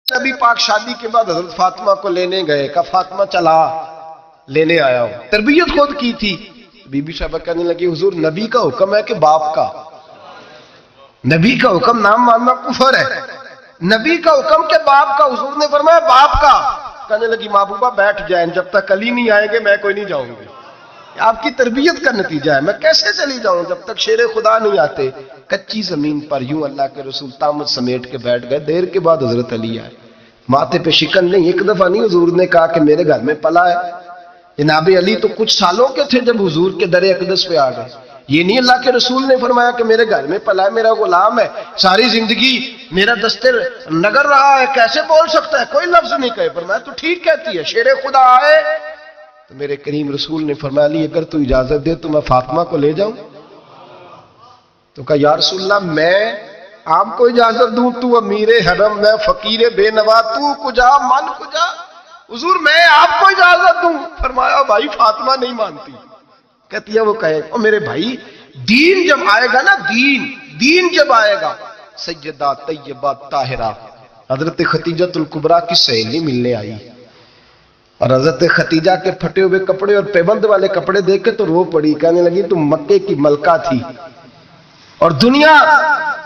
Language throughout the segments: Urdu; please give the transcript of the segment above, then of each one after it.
نبی پاک شادی کے بعد حضرت فاطمہ کو لینے گئے، کہا فاطمہ چلا لینے آیا ہوں، تربیت خود کی تھی۔ بی بی صاحبہ کہنے لگی حضور نبی کا حکم ہے کہ باپ کا؟ نبی کا حکم نام ماننا کفر ہے، نبی کا حکم کہ باپ کا، حضور نے فرمایا باپ کا۔ کہنے لگی محبوبہ بیٹھ جائیں، جب تک علی نہیں آئیں گے میں کوئی نہیں جاؤں گی۔ آپ کی تربیت کا نتیجہ ہے، میں کیسے چلی جاؤں جب تک شیر خدا نہیں آتے۔ کچی زمین پر یوں اللہ کے رسول تامت سمیٹ کے بیٹھ گئے، دیر کے بعد حضرت علی آئے، ماتھے پہ شکن نہیں، ایک دفعہ نہیں حضور نے کہا کہ میرے گھر میں پلا ہے۔ جناب علی تو کچھ سالوں کے تھے جب حضور کے در اقدس پہ آ گئے، یہ نہیں اللہ کے رسول نے فرمایا کہ میرے گھر میں پلا ہے، میرا غلام ہے، ساری زندگی میرا دستر نگر رہا ہے، کیسے بول سکتا ہے، کوئی لفظ نہیں کہے۔ فرمایا تو ٹھیک کہتی ہے، شیر خدا آئے تو میرے کریم رسول نے فرمایا علی اگر تو اجازت دے تو میں فاطمہ کو لے جاؤں۔ تو کہا یا رسول اللہ میں آپ کو اجازت دوں، تو امیر حرم، میں فقیر بے نوا، تو کجا من کجا، حضور میں آپ کو اجازت دوں۔ فرمایا بھائی فاطمہ نہیں مانتی، کہتی ہے وہ کہے او میرے بھائی دین جب آئے گا نا، دین جب آئے گا، سیدہ طیبہ طاہرہ حضرت خدیجہ الکبریٰ کی سہیلی ملنے آئی، اور حضرت خدیجہ کے پھٹے ہوئے کپڑے اور پیبند والے کپڑے دیکھ کے تو رو پڑی، کہنے لگی تم مکے کی ملکہ تھی اور دنیا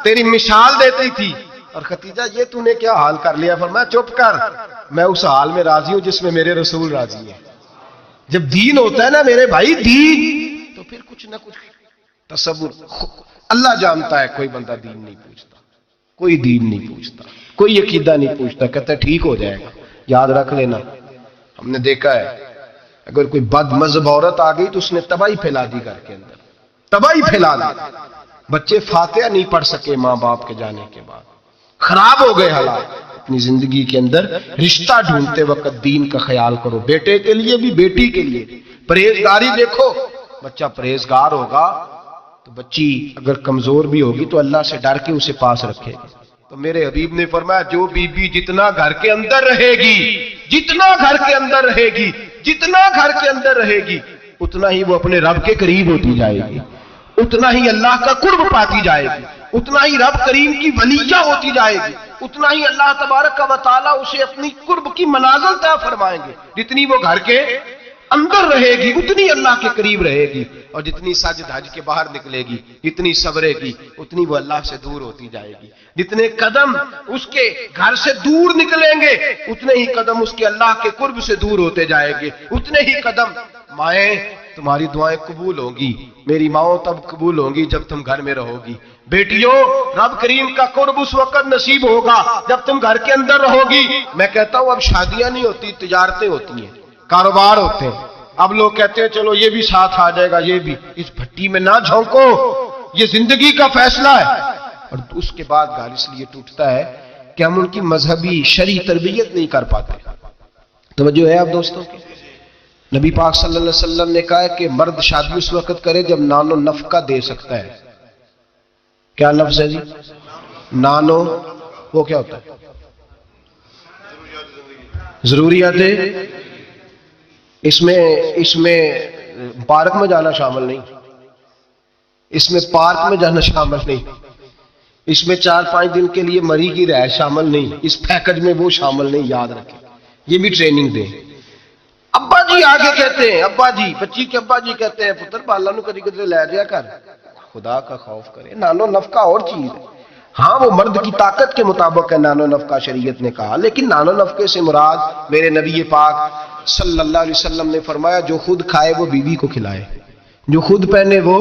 تیری مثال دیتی تھی، اور خدیجہ یہ تو نے کیا حال کر لیا۔ فرمایا چپ کر، میں اس حال میں راضی ہوں جس میں میرے رسول راضی ہیں۔ جب دین ہوتا ہے نا میرے بھائی، دین تو پھر کچھ نہ کچھ تصور اللہ جانتا ہے۔ کوئی بندہ دین نہیں پوچھتا، کوئی دین نہیں پوچھتا، کوئی عقیدہ نہیں پوچھتا، کہتا ہے ٹھیک ہو جائے گا۔ یاد رکھ لینا، ہم نے دیکھا ہے اگر کوئی بد مذہب عورت آ گئی تو اس نے تباہی پھیلا دی گھر کے اندر، تباہی پھیلا دی۔ بچے فاتحہ نہیں پڑھ سکے ماں باپ کے جانے کے بعد، خراب ہو گئے حالات۔ اپنی زندگی کے اندر رشتہ ڈھونڈتے وقت دین کا خیال کرو، بیٹے کے لیے بھی بیٹی کے لیے پرہیزگاری دیکھو۔ بچہ پرہیزگار ہوگا تو بچی اگر کمزور بھی ہوگی تو اللہ سے ڈر کے اسے پاس رکھے گی۔ تو میرے حبیب نے فرمایا جو بی بی جتنا گھر کے اندر رہے گی، جتنا گھر کے اندر رہے گی، جتنا گھر کے اندر رہے گی، اتنا ہی وہ اپنے رب کے قریب ہوتی جائے گی، اتنا ہی اللہ کا قرب پاتی جائے گی، اتنا ہی رب کریم کی ولیہ ہوتی جائے گی، اتنا ہی اللہ تبارک و تعالیٰ اسے اپنی قرب کی منازل طے فرمائیں گے۔ جتنی وہ گھر کے اندر رہے گی اتنی اللہ کے قریب رہے گی، اور جتنی سج دھج کے باہر نکلے گی، جتنی صبرے گی، اتنی وہ اللہ سے دور ہوتی جائے گی۔ جتنے قدم اس کے گھر سے دور نکلیں گے اتنے ہی قدم اس کے اللہ کے قرب سے دور ہوتے جائے گے، اتنے ہی قدم۔ مائیں تمہاری دعائیں قبول ہوں گی، میری ماؤں تب قبول ہوں گی جب تم گھر میں رہو گی۔ بیٹیوں رب کریم کا قرب اس وقت نصیب ہوگا جب تم گھر کے اندر رہو گی۔ میں کہتا ہوں اب شادیاں نہیں ہوتی، تجارتیں ہوتی ہیں، کاروبار ہوتے ہیں۔ اب لوگ کہتے ہیں چلو یہ بھی ساتھ آ جائے گا، یہ بھی، اس بھٹی میں نہ جھونکو، یہ زندگی کا فیصلہ ہے۔ اور اس کے بعد گھر اس لیے ٹوٹتا ہے کہ ہم ان کی مذہبی شرعی تربیت نہیں کر پاتے۔ توجہ ہے آپ دوستوں کی؟ نبی پاک صلی اللہ علیہ وسلم نے کہا ہے کہ مرد شادی اس وقت کرے جب نان و نفقہ دے سکتا ہے۔ کیا لفظ ہے جی؟ نانو، وہ کیا ہوتا ہے؟ ضروریات۔ اس میں پارک میں جانا شامل نہیں، اس میں پارک میں جانا شامل نہیں، اس میں 4-5 دن کے لیے مری کی رہائش شامل نہیں، اس پیکج میں وہ شامل نہیں۔ یاد رکھیں، یہ بھی ٹریننگ دیں۔ ابا جی آگے کہتے ہیں، ابا جی، بچی کے ابا جی کہتے ہیں پتر بالا نو کدی کدی لے جایا کر، خدا کا خوف کرے۔ نانو نفقہ اور چیز ہے، ہاں وہ مرد کی طاقت کے مطابق ہے نانو نفقہ شریعت نے کہا، لیکن نانو نفقے سے مراد میرے نبی پاک صلی اللہ علیہ وسلم نے فرمایا جو خود کھائے وہ بیوی کو کھلائے، جو خود پہنے وہ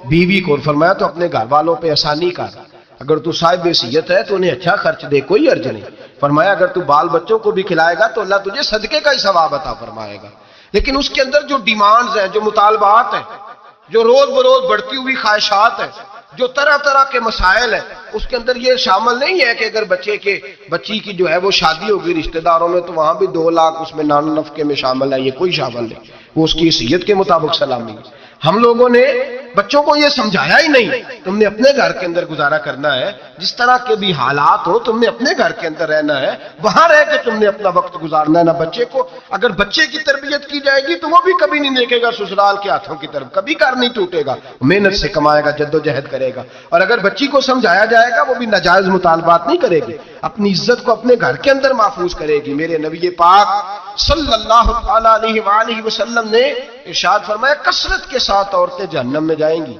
بیوی کو۔ فرمایا تو اپنے گھر والوں پہ آسانی کر، اگر تو صاحب حیثیت ہے تو انہیں اچھا خرچ دے، کوئی حرج نہیں۔ فرمایا اگر تو بال بچوں کو بھی کھلائے گا تو اللہ تجھے صدقے کا ہی ثواب عطا فرمائے گا، لیکن اس کے اندر جو ڈیمانڈز ہیں، جو مطالبات ہیں، جو روز بروز بڑھتی ہوئی خواہشات ہیں، جو طرح طرح کے مسائل ہیں، اس کے اندر یہ شامل نہیں ہے کہ اگر بچی کی جو ہے وہ شادی ہوگی رشتہ داروں میں تو وہاں بھی 2 لاکھ اس میں نان نفقے میں شامل ہے، یہ کوئی شامل نہیں، وہ اس کی حیثیت کے مطابق سلامی ہے۔ ہم لوگوں نے بچوں کو یہ سمجھایا ہی نہیں، تم نے اپنے گھر کے اندر گزارا کرنا ہے، جس طرح کے بھی حالات ہو تم نے اپنے گھر کے اندر رہنا ہے، وہاں رہ کے تم نے اپنا وقت گزارنا ہے۔ نہ بچے کو، اگر بچے کی تربیت کی جائے گی تو وہ بھی کبھی نہیں دیکھے گا سسرال کے ہاتھوں کی طرف، کبھی گھر نہیں ٹوٹے گا، محنت سے کمائے گا، جد و جہد کرے گا۔ اور اگر بچی کو سمجھایا جائے گا وہ بھی ناجائز مطالبات نہیں کرے گی۔ اپنی عزت کو اپنے گھر کے اندر محفوظ کرے گی. میرے نبی پاک صلی اللہ علیہ وآلہ وسلم نے ارشاد فرمایا کثرت کے ساتھ عورتیں جہنم میں جائیں گی.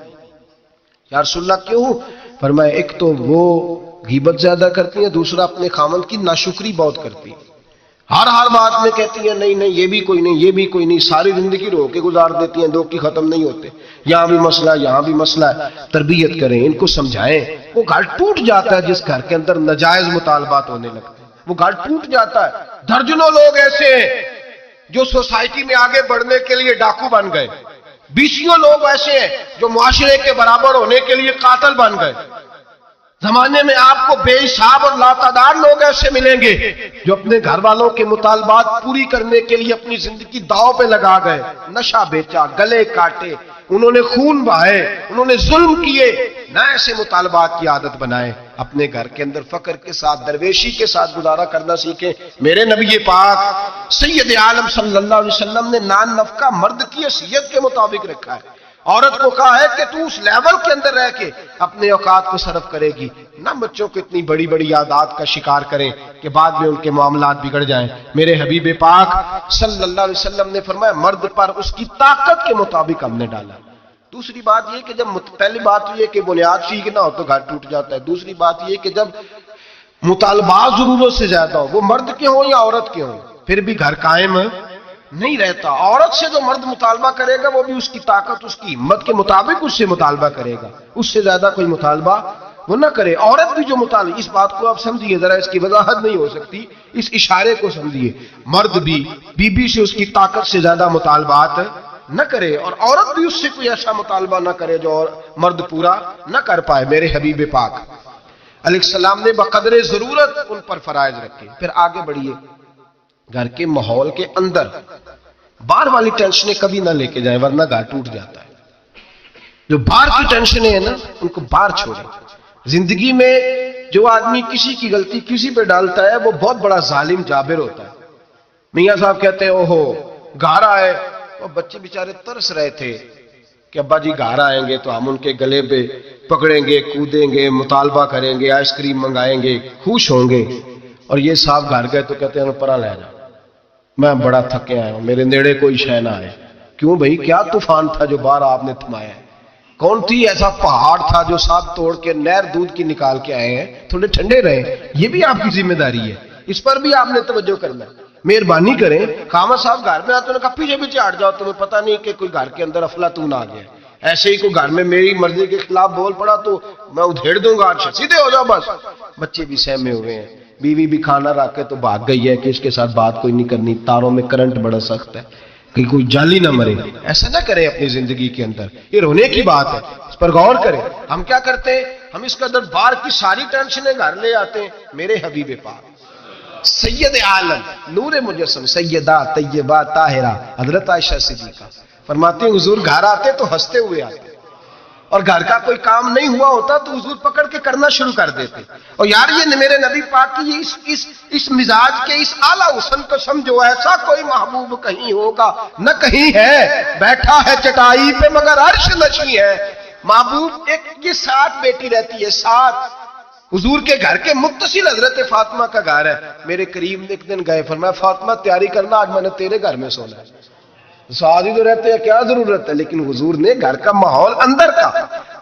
یا رسول اللہ کیوں؟ فرمایا ایک تو وہ غیبت زیادہ کرتی ہیں، دوسرا اپنے خامند کی ناشکری بہت کرتی ہیں. ہر بات میں کہتی ہیں نہیں یہ بھی کوئی نہیں، یہ بھی کوئی نہیں، ساری زندگی رو کے گزار دیتی ہیں، دو کی ختم نہیں ہوتے. یہاں بھی مسئلہ ہے، یہاں بھی مسئلہ ہے. تربیت کریں، ان کو سمجھائیں. وہ گھر ٹوٹ جاتا ہے جس گھر کے اندر ناجائز مطالبات ہونے لگتے ہیں، وہ گھر ٹوٹ جاتا ہے. درجنوں لوگ ایسے ہیں جو سوسائٹی میں آگے بڑھنے کے لیے ڈاکو بن گئے، بیسیوں لوگ ایسے ہیں جو معاشرے کے برابر ہونے کے لیے قاتل بن گئے. زمانے میں آپ کو بے حساب اور لاتعداد لوگ ایسے ملیں گے جو اپنے گھر والوں کے مطالبات پوری کرنے کے لیے اپنی زندگی داؤ پہ لگا گئے. نشہ بیچا، گلے کاٹے، انہوں نے خون بہائے، انہوں نے ظلم کیے. نہ ایسے مطالبات کی عادت بنائیں. اپنے گھر کے اندر فقر کے ساتھ، درویشی کے ساتھ گزارا کرنا سیکھیں. میرے نبی پاک سید عالم صلی اللہ علیہ وسلم نے نان نفقہ مرد کی حیثیت کے مطابق رکھا ہے. عورت کو کہا ہے کہ تو اس لیول کے اندر رہ کے اپنے اوقات کو صرف کرے گی. نہ بچوں کو اتنی بڑی بڑی عادات کا شکار کریں کہ بعد میں ان کے معاملات بگڑ جائیں. میرے حبیب پاک صلی اللہ علیہ وسلم نے فرمایا مرد پر اس کی طاقت کے مطابق ہم نے ڈالا. دوسری بات یہ کہ جب پہلی بات یہ کہ بنیاد ٹھیک نہ ہو تو گھر ٹوٹ جاتا ہے. دوسری بات یہ کہ جب مطالبات ضرورت سے زیادہ ہو، وہ مرد کے ہوں یا عورت کے ہوں، پھر بھی گھر قائم نہیں رہتا. عورت سے جو مرد مطالبہ کرے گا وہ بھی اس کی طاقت، اس کی ہمت کے مطابق اس سے مطالبہ کرے گا. اس سے زیادہ کوئی مطالبہ وہ نہ کرے. عورت بھی جو مطالبہ، اس بات کو آپ سمجھیے ذرا، اس کی وضاحت نہیں ہو سکتی، اس اشارے کو سمجھیے. مرد بھی بیوی سے اس کی طاقت سے زیادہ مطالبات نہ کرے، اور عورت بھی اس سے کوئی ایسا مطالبہ نہ کرے جو مرد پورا نہ کر پائے. میرے حبیب پاک علیہ السلام نے بقدر ضرورت ان پر فرائض رکھے. پھر آگے بڑھیے. گھر کے ماحول کے اندر باہر والی ٹینشنیں کبھی نہ لے کے جائیں ورنہ گھر ٹوٹ جاتا ہے. جو باہر کی ٹینشنیں ہیں نا ان کو باہر چھوڑیں. زندگی میں جو آدمی کسی کی غلطی کسی پہ ڈالتا ہے وہ بہت بڑا ظالم جابر ہوتا ہے. میاں صاحب کہتے ہیں اوہو گھر آئے، وہ بچے بیچارے ترس رہے تھے کہ ابا جی گھر آئیں گے تو ہم ان کے گلے پہ پکڑیں گے، کودیں گے، مطالبہ کریں گے، آئس کریم منگائیں گے، خوش ہوں گے. اور یہ صاحب گھر گئے تو کہتے ہیں پرا لے جا، میں بڑا تھکے آیا ہوں، میرے نیڑے کوئی شے نہ آئے. کیوں بھائی؟ کیا طوفان تھا جو باہر آپ نے تھمایا ہے؟ کون تھی ایسا پہاڑ تھا جو صاحب توڑ کے نہر دودھ کی نکال کے آئے ہیں؟ تھوڑے ٹھنڈے رہیں. یہ بھی آپ کی ذمہ داری ہے، اس پر بھی آپ نے توجہ کرنا ہے. مہربانی کریں. خامد صاحب گھر میں آتے ہیں کہا پیچھے پیچھے ہٹ جاؤ، تمہیں پتہ نہیں کہ کوئی گھر کے اندر افلاطون آ گیا. ایسے ہی کوئی گھر میں میری مرضی کے خلاف بول پڑا تو میں ادھیڑ دوں گا، سیدھے ہو جاؤ بس. بچے بھی سہمے ہوئے ہیں، بیوی بھی کھانا رکھ کے تو بھاگ گئی ہے کہ اس کے ساتھ بات کوئی نہیں کرنی، تاروں میں کرنٹ بڑا سخت ہے کہ کوئی جالی نہ مرے. ایسا نہ کریں اپنی زندگی کے اندر، یہ رونے کی بات ہے، اس پر غور کریں. ہم کیا کرتے ہیں؟ ہم اس کے اندر باہر کی ساری ٹینشنیں گھر لے آتے ہیں. میرے حبیب پاک سید عالم نور مجسم سیدہ طیبہ طاہرہ حضرت عائشہ صدیقہ فرماتے ہیں حضور گھر آتے تو ہنستے ہوئے آتے، اور گھر کا کوئی کام نہیں ہوا ہوتا تو حضور پکڑ کے کرنا شروع کر دیتے. اور یار یہ میرے نبی پاک کی اس مزاج کے اس اعلیٰ حسن کو سمجھو. ایسا کوئی محبوب کہیں ہوگا نہ کہیں ہے، بیٹھا ہے چٹائی پہ مگر عرش نشیں ہے. محبوب ایک یہ 7 بیٹی رہتی ہے، 7. حضور کے گھر کے متصل حضرت فاطمہ کا گھر ہے. میرے کریم نے ایک دن گئے، فرمایا فاطمہ تیاری کرنا، آج میں نے تیرے گھر میں سونا ہے. ساتھ ہی تو رہتے ہیں، کیا ضرورت ہے؟ لیکن حضور نے گھر کا ماحول اندر کا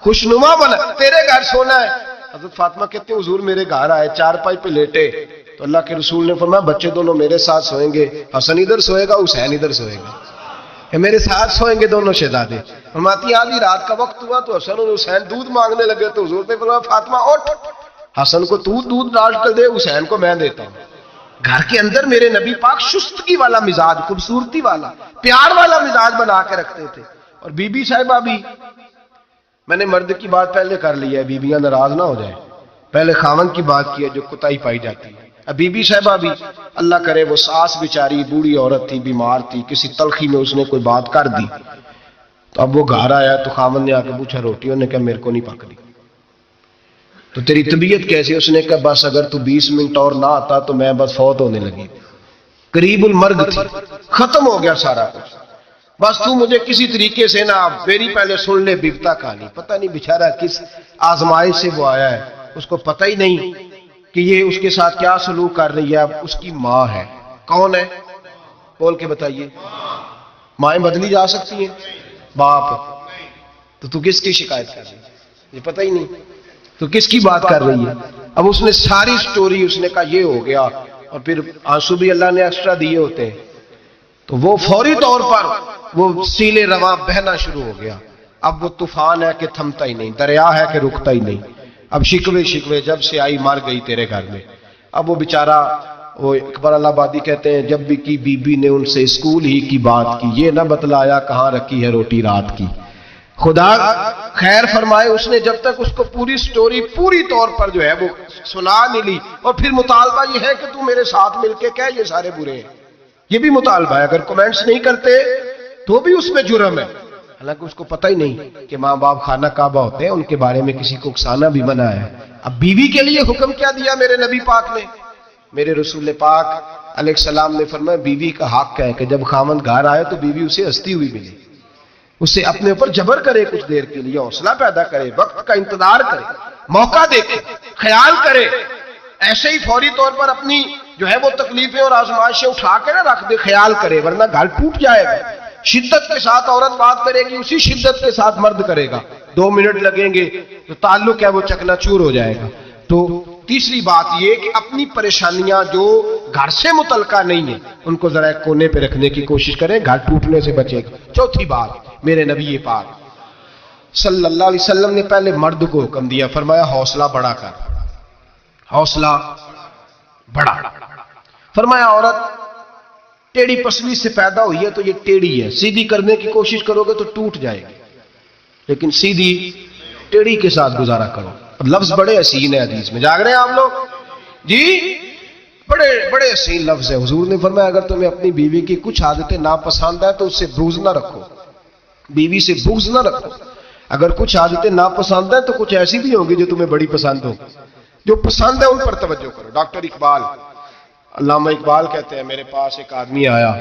خوشنما بنا، تیرے گھر سونا ہے. حضرت فاطمہ کہتے ہیں حضور میرے گھر آئے، چارپائی پہ لیٹے تو اللہ کے رسول نے فرمایا بچے دونوں میرے ساتھ سوئیں گے، حسن ادھر سوئے گا، حسین ادھر سوئے گا، میرے ساتھ سوئیں گے دونوں شہزادے. فرماتی آدھی رات کا وقت ہوا تو حسن اور حسین دودھ مانگنے لگے تو حضور نے فرمایا فاطمہ اٹھ، حسن کو تو دودھ ڈال کر دے، حسین کو میں دیتا ہوں. گھر کے اندر میرے نبی پاک شستگی والا مزاج، خوبصورتی والا، پیار والا مزاج بنا کے رکھتے تھے. اور بی بی صاحبہ بھی، میں نے مرد کی بات پہلے کر لی ہے، بیویاں ناراض نہ ہو جائیں، پہلے خاوند کی بات کی ہے جو کوتاہی پائی جاتی ہے. اب بی بی صاحبہ بھی اللہ کرے وہ ساس بیچاری بوڑھی عورت تھی، بیمار تھی، کسی تلخی میں اس نے کوئی بات کر دی تو اب وہ گھر آیا تو خاوند نے آ کے پوچھا روٹیوں نے کہا میرے کو نہیں پک رہی. تو تیری طبیعت کیسی؟ اس نے کہا بس اگر تو 20 منٹ اور نہ آتا تو میں بس فوت ہونے لگی، قریب المرگ تھی، ختم ہو گیا سارا کچھ، بس تو مجھے کسی طریقے سے نہ میری پہلے سن لے بیوتا کہانی. پتہ نہیں بیچارہ کس آزمائش سے وہ آیا ہے، اس کو پتہ ہی نہیں کہ یہ اس کے ساتھ کیا سلوک کر رہی ہے، اب اس کی ماں ہے. کون ہے؟ بول کے بتائیے. مائیں بدلی جا سکتی ہیں؟ باپ. تو کس کی شکایت کر رہی ہے؟ یہ پتہ ہی نہیں تو کس کی بات کر رہی ہے. اب اس نے ساری سٹوری اس نے کہا یہ ہو گیا، اور پھر آنسو بھی اللہ نے ایکسٹرا دیے ہوتے ہیں، تو وہ فوری طور پر وہ سیلے رواں بہنا شروع ہو گیا. اب وہ طوفان ہے کہ تھمتا ہی نہیں، دریا ہے کہ رکتا ہی نہیں. اب شکوے جب سے آئی مر گئی تیرے گھر میں. اب وہ بیچارہ وہ اکبر اللہ آبادی کہتے ہیں جب بھی کی بی بی نے ان سے اسکول ہی کی بات کی، یہ نہ بتلایا کہاں رکھی ہے روٹی رات کی. خدا خیر فرمائے، اس نے جب تک اس کو پوری سٹوری پوری طور پر جو ہے وہ سنا نہیں لی. اور پھر مطالبہ یہ ہے کہ تم میرے ساتھ مل کے کہہ یہ سارے برے ہیں. یہ بھی مطالبہ ہے. اگر کمنٹس نہیں کرتے تو بھی اس میں جرم ہے. حالانکہ اس کو پتہ ہی نہیں کہ ماں باپ خانہ کعبہ ہوتے ہیں، ان کے بارے میں کسی کو اکسانا بھی منع ہے. اب بیوی کے لیے حکم کیا دیا میرے نبی پاک نے؟ میرے رسول پاک علیہ السلام نے فرمایا بیوی کا حق ہے کہ جب خاوند گھر آئے تو بیوی اسے ہنستی ہوئی ملے، اسے اپنے اوپر جبر کرے، کچھ دیر کے لیے حوصلہ پیدا کرے، وقت کا انتظار کرے، موقع دیکھے، خیال کرے. ایسے ہی فوری طور پر اپنی جو ہے وہ تکلیفیں اور آزمائشیں اٹھا کے نہ رکھ دے، خیال کرے، ورنہ گھر ٹوٹ جائے گا. شدت کے ساتھ عورت بات کرے گی، اسی شدت کے ساتھ مرد کرے گا. 2 منٹ لگیں گے تو تعلق ہے وہ چکنا چور ہو جائے گا. تو تیسری بات یہ کہ اپنی پریشانیاں جو گھر سے متعلقہ نہیں ہیں ان کو ذرا ایک کونے پہ رکھنے کی کوشش کریں، گھر ٹوٹنے سے بچے گا. چوتھی بات، میرے نبی پاک صلی اللہ علیہ وسلم نے پہلے مرد کو حکم دیا، فرمایا حوصلہ بڑا کر، حوصلہ بڑا. فرمایا عورت ٹیڑھی پسلی سے پیدا ہوئی ہے تو یہ ٹیڑھی ہے، سیدھی کرنے کی کوشش کرو گے تو ٹوٹ جائے گی، لیکن سیدھی ٹیڑھی کے ساتھ گزارا کرو. اب لفظ بڑے حسین ہیں، حدیث میں جاگ رہے ہیں آپ لوگ جی، بڑے حسین لفظ ہے. حضور نے فرمایا اگر تمہیں اپنی بیوی کی کچھ عادتیں ناپسند ہے تو اس سے بغض نہ رکھو، بیوی سے بغض نہ رکھو. اگر کچھ عادتیں ناپسند ہیں تو کچھ ایسی بھی ہوں گی جو تمہیں بڑی پسند ہو. جو پسند ہے ان پر توجہ کرو. ڈاکٹر اقبال، علامہ اقبال کہتے ہیں میرے پاس ایک آدمی آیا،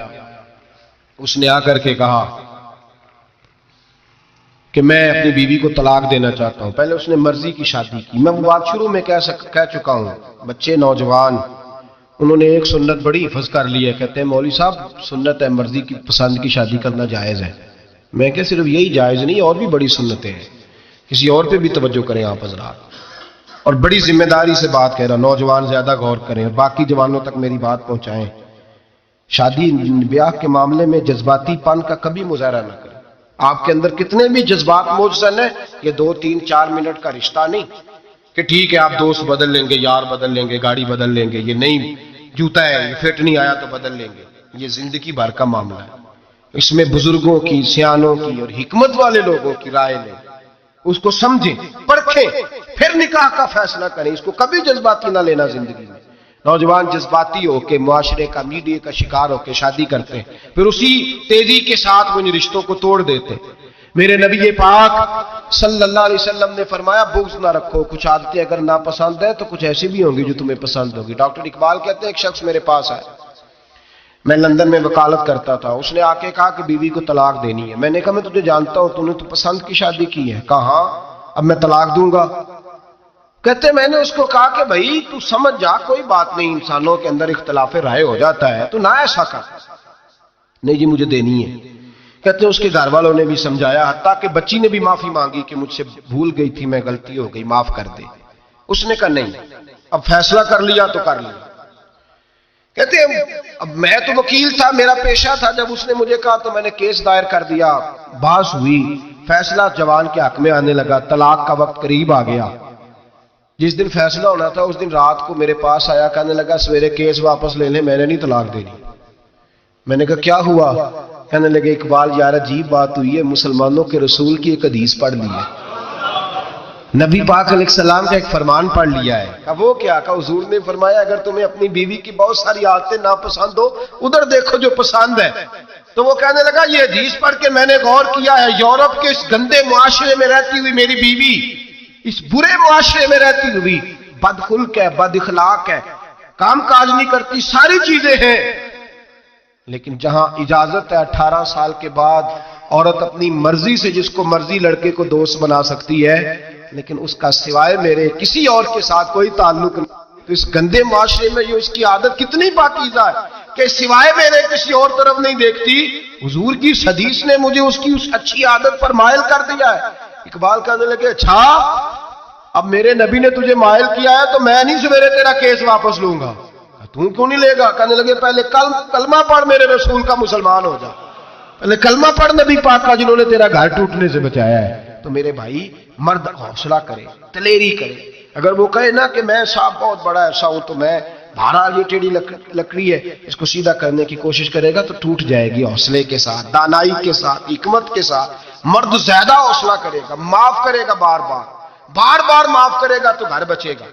اس نے آ کر کے کہا کہ میں اپنی بیوی کو طلاق دینا چاہتا ہوں. پہلے اس نے مرضی کی شادی کی. میں وہ بات شروع میں کہہ چکا ہوں. بچے نوجوان انہوں نے ایک سنت بڑی حفظ کر لی ہے، کہتے ہیں مولوی صاحب سنت ہے مرضی کی پسند کی شادی کرنا جائز ہے. میں کہ صرف یہی جائز نہیں، اور بھی بڑی سنتیں ہیں، کسی اور پہ بھی توجہ کریں آپ حضرات. اور بڑی ذمہ داری سے بات کہہ رہا، نوجوان زیادہ غور کریں اور باقی جوانوں تک میری بات پہنچائیں. شادی بیاہ کے معاملے میں جذباتی پن کا کبھی مظاہرہ نہ کریں. آپ کے اندر کتنے بھی جذبات موجود ہیں، یہ 2 3 4 منٹ کا رشتہ نہیں کہ ٹھیک ہے آپ دوست بدل لیں گے، یار بدل لیں گے، گاڑی بدل لیں گے، یہ نہیں جوتا ہے یہ فٹ نہیں آیا تو بدل لیں گے. یہ زندگی بھر کا معاملہ ہے. اس میں بزرگوں کی، سیانوں کی اور حکمت والے لوگوں کی رائے لیں، اس کو سمجھیں، پرکھیں، پھر نکاح کا فیصلہ کریں. اس کو کبھی جذباتی نہ لینا. زندگی میں نوجوان جذباتی ہو کے معاشرے کا، میڈیا کا شکار ہو کے شادی کرتے ہیں، پھر اسی تیزی کے ساتھ وہ ان رشتوں کو توڑ دیتے. میرے نبی پاک صلی اللہ علیہ وسلم نے فرمایا بغض نہ رکھو. کچھ عادتیں اگر ناپسند ہیں تو کچھ ایسی بھی ہوں گی جو تمہیں پسند ہوگی. ڈاکٹر اقبال کہتے ہیں ایک شخص میرے پاس آیا، میں لندن میں وکالت کرتا تھا. اس نے آ کے کہا کہ بیوی کو طلاق دینی ہے. میں نے کہا میں تجھے جانتا ہوں، تو نے تو پسند کی شادی کی ہے. کہا ہاں، اب میں طلاق دوں گا. کہتے میں نے اس کو کہا کہ بھائی تو سمجھ جا، کوئی بات نہیں، انسانوں کے اندر اختلاف رائے ہو جاتا ہے، تو نہ ایسا کر. نہیں جی مجھے دینی ہے. کہتے ہیں اس کے گھر والوں نے بھی سمجھایا، حتیٰ کہ بچی نے بھی معافی مانگی کہ مجھ سے بھول گئی تھی، میں غلطی ہو گئی، معاف کر دے. اس نے کہا نہیں، اب فیصلہ کر لیا تو کر لیا. کہتے ہیں اب میں تو وکیل تھا، میرا پیشہ تھا، جب اس نے مجھے کہا تو میں نے کیس دائر کر دیا. بحث ہوئی، فیصلہ جوان کے حق میں آنے لگا. طلاق کا وقت قریب آ گیا. جس دن فیصلہ ہونا تھا اس دن رات کو میرے پاس آیا، کہنے لگا سویرے کیس واپس لے لیں، میں نے نہیں طلاق دینی. میں نے کہا کیا ہوا؟ کہنے لگے اقبال یار عجیب بات ہوئی ہے، مسلمانوں کے رسول کی ایک حدیث پڑھ لی ہے، نبی پاک علیہ السلام کا ایک فرمان پڑھ لیا ہے. کہا وہ کیا؟ کہا حضور نے فرمایا اگر تمہیں اپنی بیوی کی بہت ساری عادتیں ناپسند ہو، ادھر دیکھو جو پسند ہے. تو وہ کہنے لگا یہ حدیث پڑھ کے میں نے غور کیا ہے، یورپ کے اس گندے معاشرے میں رہتی ہوئی میری بیوی اس برے معاشرے میں رہتی ہوئی بد خلق ہے، بد اخلاق ہے، کام کاج نہیں کرتی، ساری چیزیں ہیں، لیکن جہاں اجازت ہے 18 سال کے بعد عورت اپنی مرضی سے جس کو مرضی لڑکے کو دوست بنا سکتی ہے، لیکن اس کا سوائے میرے کسی اور کے ساتھ کوئی تعلق نہیں. تو اس گندے معاشرے میں یہ اس کی عادت کتنی پاکیزہ ہے کہ سوائے میرے کسی اور طرف نہیں دیکھتی. حضور کی اس حدیث نے مجھے اس کی اس اچھی عادت پر مائل کر دیا ہے. اقبال کہنے لگے اچھا اب میرے نبی نے تجھے مائل کیا ہے تو میں نہیں سویرے تیرا کیس واپس لوں گا. تم کیوں نہیں لے گا؟ کہنے لگے پہلے کلمہ پڑھ میرے رسول کا مسلمان ہو جا. پہلے کلمہ پڑھ نبی پاک کا جنہوں نے تیرا گھر ٹوٹنے سے بچایا ہے. تو میرے بھائی مرد حوصلہ کرے, دلیری کرے. اگر وہ کہے نا کہ میں صاحب بہت بڑا ایسا ہوں تو میں بہرحال یہ ٹیڑھی لکڑی ہے اس کو سیدھا کرنے کی کوشش کرے گا تو ٹوٹ جائے گی. حوصلے کے ساتھ, دانائی کے ساتھ, حکمت کے ساتھ مرد زیادہ حوصلہ کرے گا, معاف کرے گا, بار بار معاف کرے گا تو گھر بچے گا.